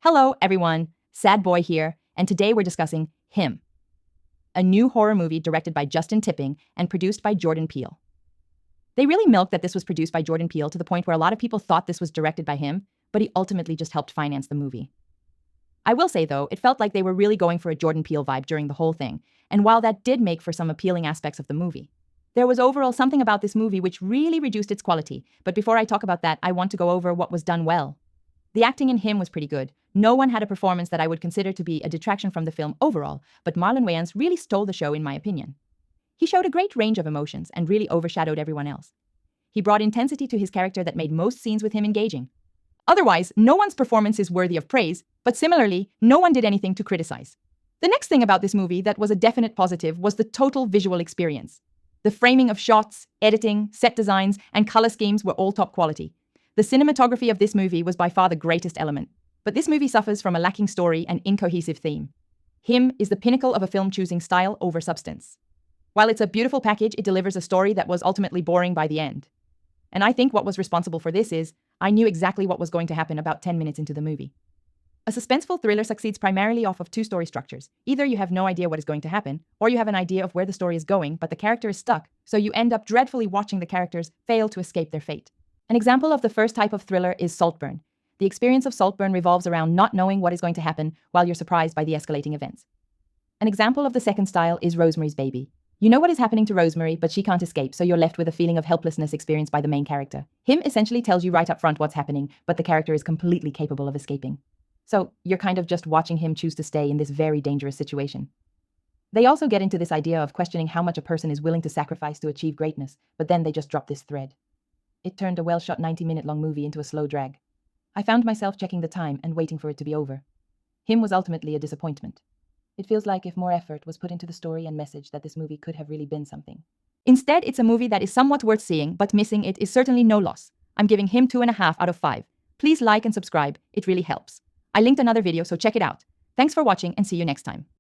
Hello, everyone. SadBoi here, and today we're discussing Him, a new horror movie directed by Justin Tipping and produced by Jordan Peele. They really milked that this was produced by Jordan Peele to the point where a lot of people thought this was directed by him, but he ultimately just helped finance the movie. I will say, though, it felt like they were really going for a Jordan Peele vibe during the whole thing, and while that did make for some appealing aspects of the movie, there was overall something about this movie which really reduced its quality. But before I talk about that, I want to go over what was done well. The acting in Him was pretty good. No one had a performance that I would consider to be a detraction from the film overall, but Marlon Wayans really stole the show in my opinion. He showed a great range of emotions and really overshadowed everyone else. He brought intensity to his character that made most scenes with him engaging. Otherwise, no one's performance is worthy of praise, but similarly, no one did anything to criticize. The next thing about this movie that was a definite positive was the total visual experience. The framing of shots, editing, set designs, and color schemes were all top quality. The cinematography of this movie was by far the greatest element. But this movie suffers from a lacking story and incohesive theme. Him is the pinnacle of a film choosing style over substance. While it's a beautiful package, it delivers a story that was ultimately boring by the end. And I think what was responsible for this is, I knew exactly what was going to happen about 10 minutes into the movie. A suspenseful thriller succeeds primarily off of two story structures. Either you have no idea what is going to happen, or you have an idea of where the story is going, but the character is stuck, so you end up dreadfully watching the characters fail to escape their fate. An example of the first type of thriller is Saltburn. The experience of Saltburn revolves around not knowing what is going to happen while you're surprised by the escalating events. An example of the second style is Rosemary's Baby. You know what is happening to Rosemary, but she can't escape, so you're left with a feeling of helplessness experienced by the main character. Him essentially tells you right up front what's happening, but the character is completely capable of escaping. So you're kind of just watching him choose to stay in this very dangerous situation. They also get into this idea of questioning how much a person is willing to sacrifice to achieve greatness, but then they just drop this thread. It turned a well-shot 90-minute-long movie into a slow drag. I found myself checking the time and waiting for it to be over. Him was ultimately a disappointment. It feels like if more effort was put into the story and message that this movie could have really been something. Instead, it's a movie that is somewhat worth seeing, but missing it is certainly no loss. I'm giving Him 2.5 out of 5. Please like and subscribe, it really helps. I linked another video, so check it out. Thanks for watching and see you next time.